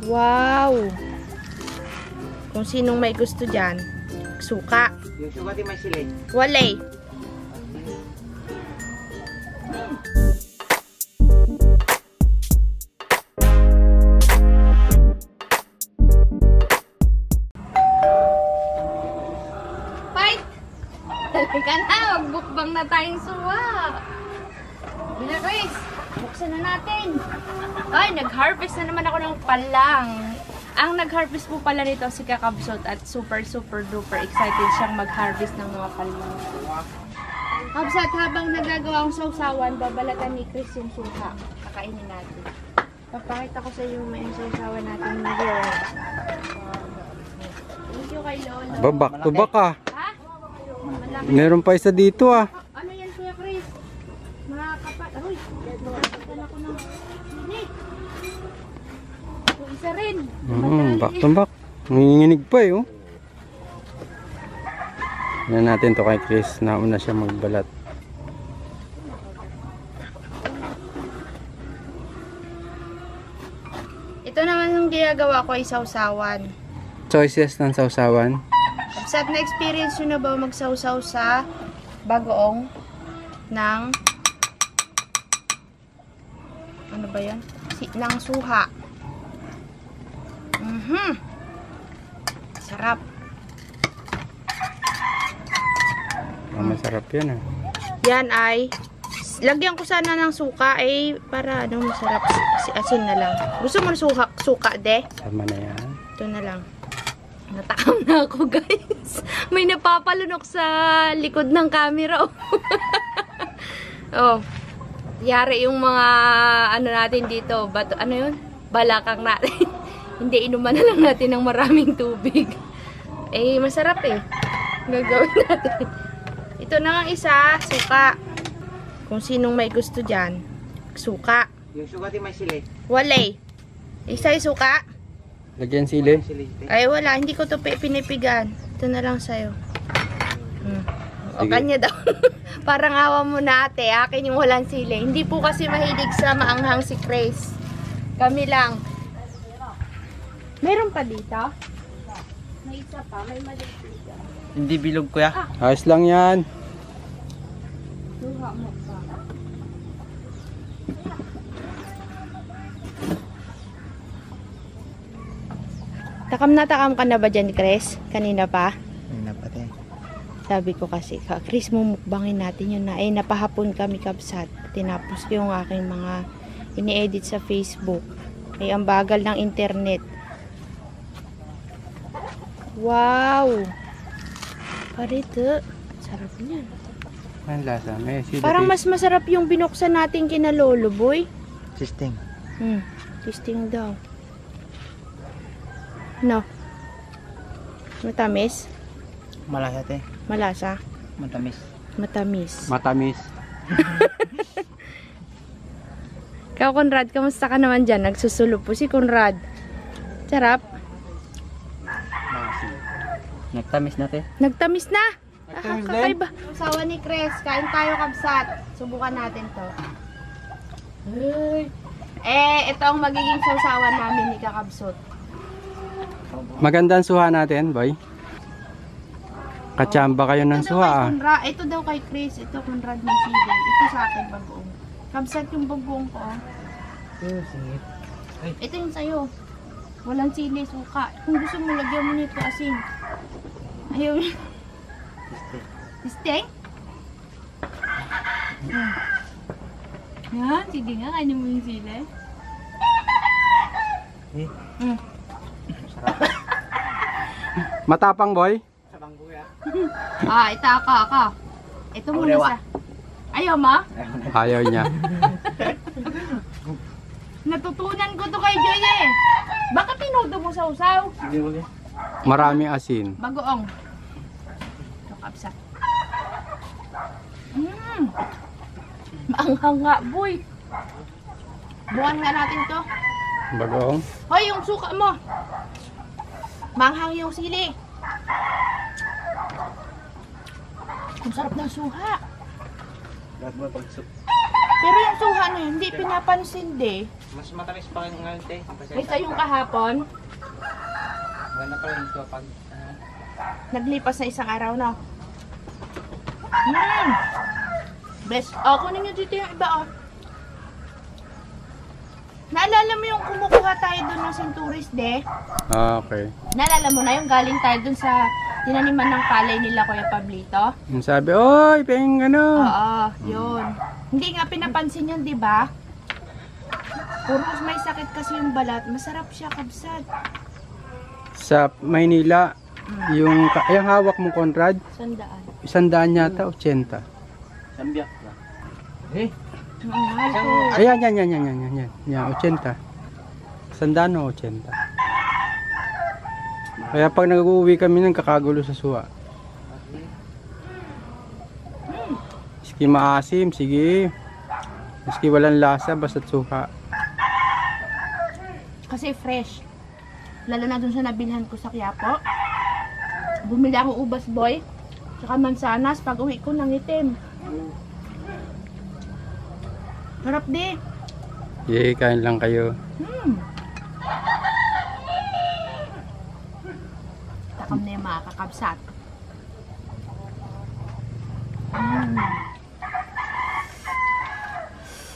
Wow! Kung sinong may gusto dyan, suka. Yung suka di may sili. Walay. Fight! Halika na, magbukbang na tayong suwa. Bila Chris, buksan na natin. Ay, nag-harvest na naman ako ng palang. Ang nag-harvest po pala nito si Kakabsot at super duper excited siyang mag-harvest ng mga palang. Kabsat, habang nagagawa akong sausawan, babalatan ni Chris yung suha. Kakainin natin. Papakita ko sa iyo may sausawan natin ngayon. Thank you kay Lolo. Back to back ah. Ha? Malaki. Meron pa isa dito ah. Ano yan Kuya Chris? Mga kapat. Aroy, nakakatan ako ng minute. Ito isa rin. Back to back. Nanginginig pa eh oh. Yan natin to kay Chris. Nauna siya magbalat. Ito naman yung ginagawa ko ay sausawan. Choices ng sausawan. Sa na-experience nyo na ba magsawsaw sa bagoong ng ano ba yan? Ng suha. Sarap. Masarap yan ah. Yan ay lagyan ko sana ng suka ay para ano masarap. Asin na lang. Gusto mo suka de? Tama na yan. Ito na lang. Natakam na ako guys. May napapalunok sa likod ng camera. Oh. Yari yung mga ano natin dito. Bato, ano yun? Balakang natin. Hindi, inuman na lang natin ng maraming tubig. Eh, masarap eh. Gagawin natin. Ito na ang isa, suka. Kung sinong may gusto dyan, suka. Yung suka di may sili. Walay. Isa yung suka. Lagyan sili. Ay wala, hindi ko to pinipigan. Ito na lang sa'yo. O kanya daw. Parang awa mo na ate, akin yung walang sili. Hindi po kasi mahilig sa maanghang si Grace. Kami lang. Meron pa dito? May isa pa, may maliit dito. Hindi bilog kuya. Ayos lang yan. Luha mo pa. Takam na takam ka na ba dyan, Chris? Kanina pa? Kanina pa tayo. Sabi ko kasi, Chris, mumukbangin natin yun na. Eh, napahapon kami kabsat. Tinapos ko yung aking mga ini-edit sa Facebook. Eh, ang bagal ng internet. Wow! Parito. Sarap niyan. Ang lasa. May sili. Parang mas masarap yung binuksan natin kina Lolo, boy. Sisting. Tasting daw. No. Matamis? Malasa te. Malasa? Matamis. Matamis. Matamis. Ikaw, Conrad, kamusta ka naman dyan? Nagsusulo po si Conrad. Sarap. Nagtamis na te. Nagtamis na. Nagtamis din? Kakaiba. Usawa ni Chris. Kain tayo kabsat. Subukan natin to. Ito ang magiging sausawan namin ni Kakabsot. Magandang suha natin, boy. Katsamba kayo ng suha ah. Ito daw kay Chris. Ito Conrad may sili. Ito sa akin bagoong. Kabsat yung bagoong ko. Singit. Ito yung sa'yo. Walang sili, suka. Kung gusto mo, lagyan mo nito asin. Ayaw. Stay? Yan, sige nga. Kainin mo yung sili. Matapang, boy. Sabang kuya. Itaka ka. Ito muna sa... Ayaw ma? Ayaw niya. Natutunan ko to kay Joy eh. Bakit tinudo mo sa usaw? Sige mo kuya. Marami asin. Bagoong. Ito kapsa. Maanghang nga, boy. Buwan nga natin to. Bagoong. Hoy, yung suka mo. Manghang yung sili. Ang sarap ng suha. Lahat mo pagsup. Pero yung suha na yun, hindi pinapansin de. Mas matamis pa rin ngayon, te. Kaysa yung kahapon, Maganda pa rin ito pag, naglipas na isang araw na. Best. Kunin nyo dito yung iba, Naalala mo yung kumukuha tayo doon ng Centuris, de? Ah, okay. Naalala mo na yung galing tayo doon sa tinaniman ng palay nila, Kuya Pablito? Yung sabi, oy, peng ano. Oo, yun. Hindi nga pinapansin yun, di ba? Puro may sakit kasi yung balat. Masarap siya, kabsat. Sa Maynila, yung hawak mo, Conrad, 100. 100 yata, 80. Sambiak ba? Eh? Mahal ko. Ayan, yan, 80. 100 o 80. Kaya pag nag-uwi kami ng kakagulo sa suwa. Maski maasim, sige. Maski walang lasa, basta't suha. Kasi fresh. Lalo na dun sa nabilhan ko sa Quiapo. Bumili akong ubas boy. Tsaka mansanas. Pag uwi ko nangitim. Harap di. Yay, kain lang kayo. Takam na yung mga kakabsat.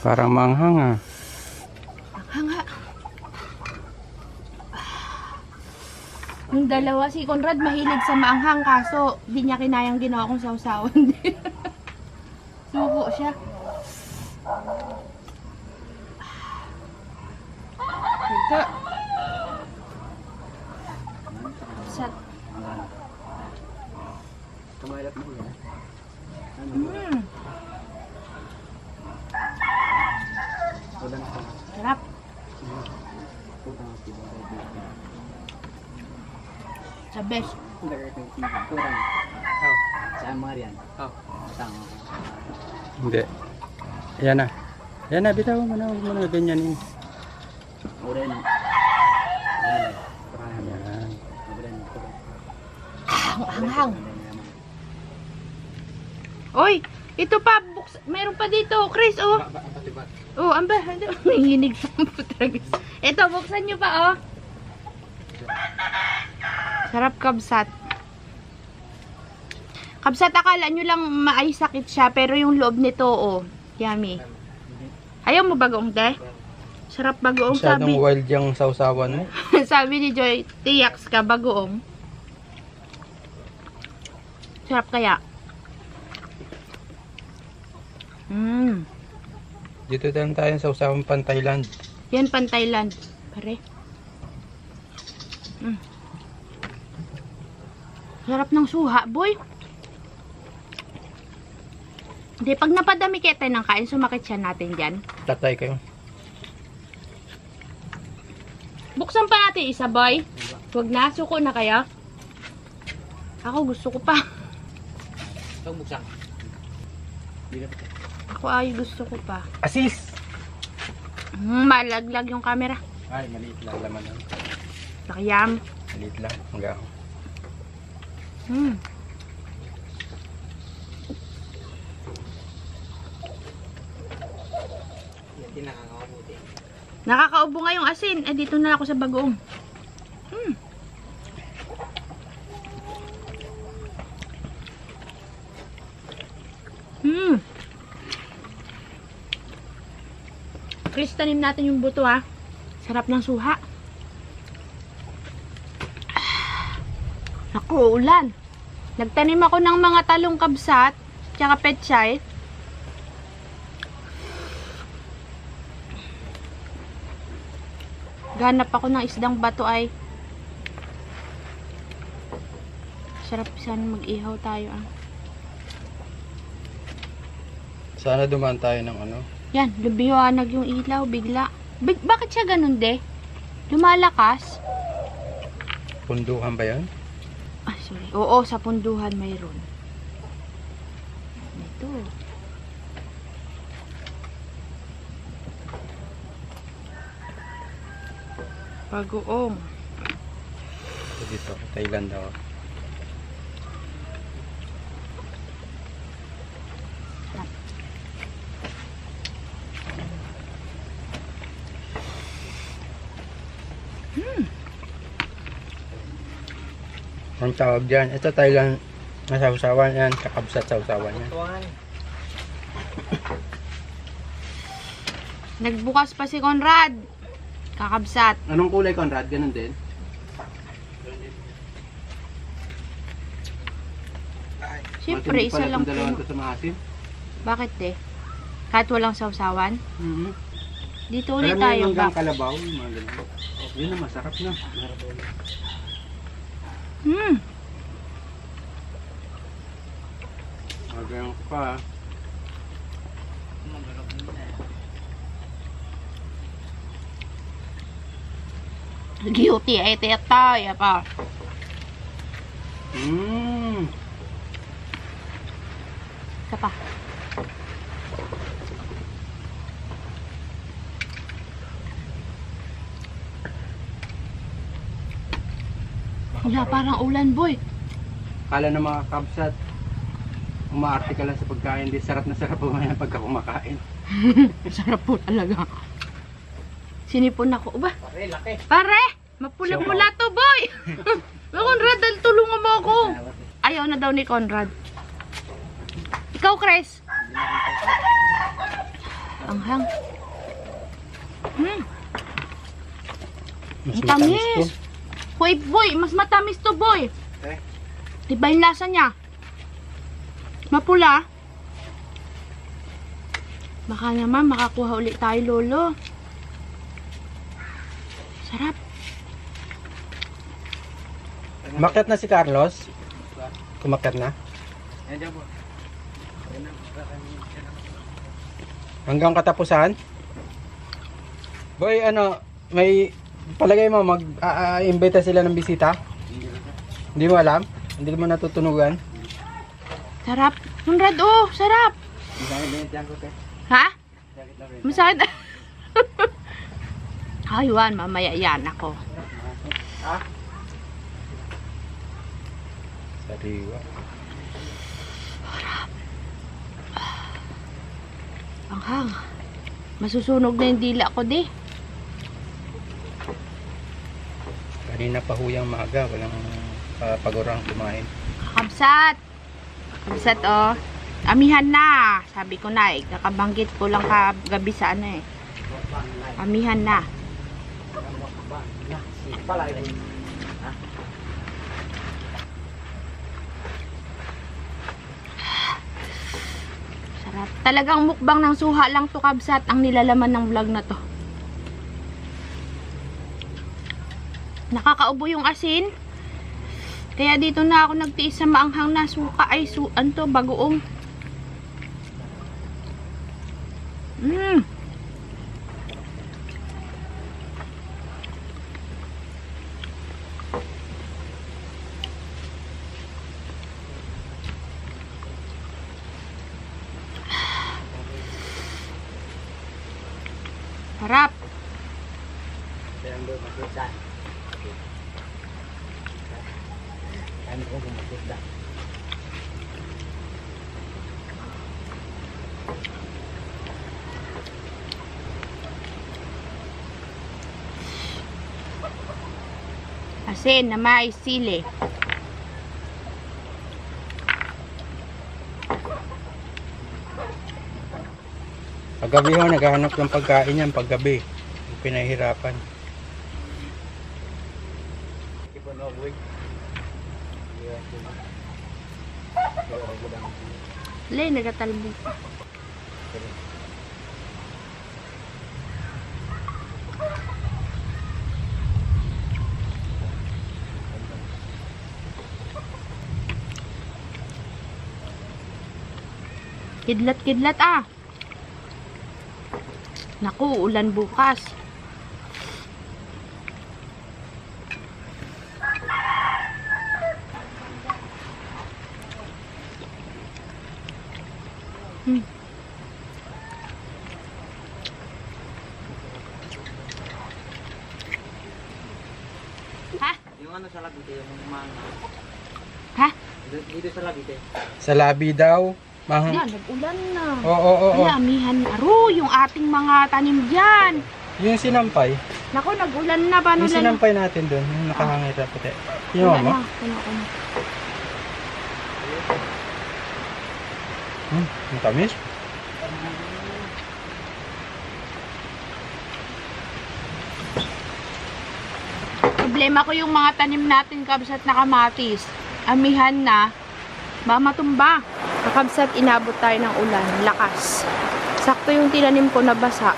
Parang maanghang ah. Hanga. Yung dalawa, si Conrad mahilig sa maanghang kaso di niya kinayang ginawa kong sausawan. Suko siya. Ito. Sat. Kumalat mo yan. Sarap. Sa best. Kurang. Saan mga riyan? Tama. Hindi. Ayan na. Ayan na, bitaw mo na, huwag mo na ganyanin. Uren. Ayan. Hanghang. Oy, ito pa, meron pa dito, Chris, oh. Oh, amba, nanginginig sa putragis. Ito, buksan nyo pa, oh. Sarap kabsat. Kabsat, akala nyo lang maay sakit siya, pero yung loob nito, oh, yummy. Ayaw mo bagoong, de? Sarap bagoong, Masyadong sabi. wild yung sausawan mo. Sabi ni Joy, tiyaks ka, bagoong. Sarap kaya. Dito lang tayo sa sausawan Pan-Thailand. Yan, Pan-Thailand. Pare. Sarap ng suha, boy. Hindi, pag napadami kaya tayo ng kain, sumakit siya natin dyan. Tatay kayo. Buksan pa natin isa, boy. Huwag na, suko na kaya. Ako gusto ko pa. Ito buksan. Ako ay gusto ko pa. Asis! Malaglag yung camera. Ay, maliit lang laman. Nakayam. Maliit lang. Hanggang. Yan din nakakabuti. Nakakaubo nga yung asin. Dito na ako sa bagoong. Chris, tanim natin yung buto, ha. Sarap ng suha. Naku, ulan. Nagtanim ako ng mga talong kabsat, tsaka pechay. Ganap ako ng isdang bato ay. Sarap sana mag-ihaw tayo, ah. Sana dumaan tayo ng ano. Yan, lumiwanag yung ilaw, bigla. Bakit siya ganun, de? Lumalakas? Pundukan ba yun? Ah, sorry. Oo, sa punduhan mayroon. Ito. Bagoong. Dito, Thailand daw. Ang tawag dyan. Ito Thailand na sausawan yan. Kakabsat sausawan yan. Nagbukas pa si Conrad. Kakabsat. Anong kulay, Conrad? Ganun din? Siyempre, isa lang dalawang po. to sa maasim. Bakit eh? Kahit walang sausawan? Dito ulit Alam niyo tayo yung ba? hanggang kalabaw, yung mga ganun. Yun na, masarap na. Ganyan ko pa. Guilty ay tayo pa. Isa pa. Wala, parang ulan, boy. Kala ng mga kabsat, umaarte ka lang sa pagkain. Di sarap na sarap po ngayon pagka kumakain. Sarap po talaga. Sinipon ako. Ba? Pare, laki. Pare! Mapula-pula to, boy! Conrad, tulungan mo ako. Ayaw na daw ni Conrad. Ikaw, Chris. Anghang. Mas Ang matamis to. tamis. Wait, boy. Mas matamis to, boy. Eh? Diba yung lasa niya? Mapula. Baka naman makakuha ulit tayo, lolo. Sarap. Kumakyat na si Carlos? Kumakyat na? Ayan po. Hanggang katapusan? Boy, ano, may palagay mo mag-imbita sila ng bisita? Hindi mo alam? Hindi mo natutunugan? Sarap. Conrad, oh, sarap. Masakit din yan ko, te. Ha? Sakit na rin. Masakit. Aywan, mamaya yan ako. Ha? Sariwa. Anghang. Masusunog na yung dila ko, di. Kanina pa huyang maga, walang pagurang kumain. Kakabsat. Kakabsat, oh. Amihan na. Sabi ko na, eh. Kakabanggit ko lang kagabi sa ano, eh. Amihan na. Pala, ito. Sarap. Talagang mukbang ng suha lang to, kabsat, ang nilalaman ng vlog na to. Nakakaubo yung asin. Kaya dito na ako nagtiis sa maanghang na suka ay anto, bagoong. Sarap. Ayan doon, makita. Ayan ko, makita. Asin na may sili. Paggabi ho, naghahanap ng pagkain yan. Paggabi, pinahirapan. Lay, nagatalbo. Kidlat-kidlat ah. Naku, ulan bukas. Ha? Yung ano sa Labite, yung mga... Ha? Dito sa Labite. Sa labi daw. Mahang. Yan, nag-ulan na. Oo. Kaya amihan aro yung ating mga tanim dyan. Yung sinampay. Naku, nag-ulan na. Paano Yung lang? sinampay natin doon, yung nakahangit na puti. Yung Wala mo? na. Ano. Ang tamis. Problema ko yung mga tanim natin, kabsat na kamatis. Amihan na. Ba matumba. Kabsat, inabot tayo ng ulan. Lakas. Sakto yung tinanim ko na basa.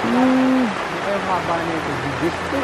Ito yung maba nito. Gusto.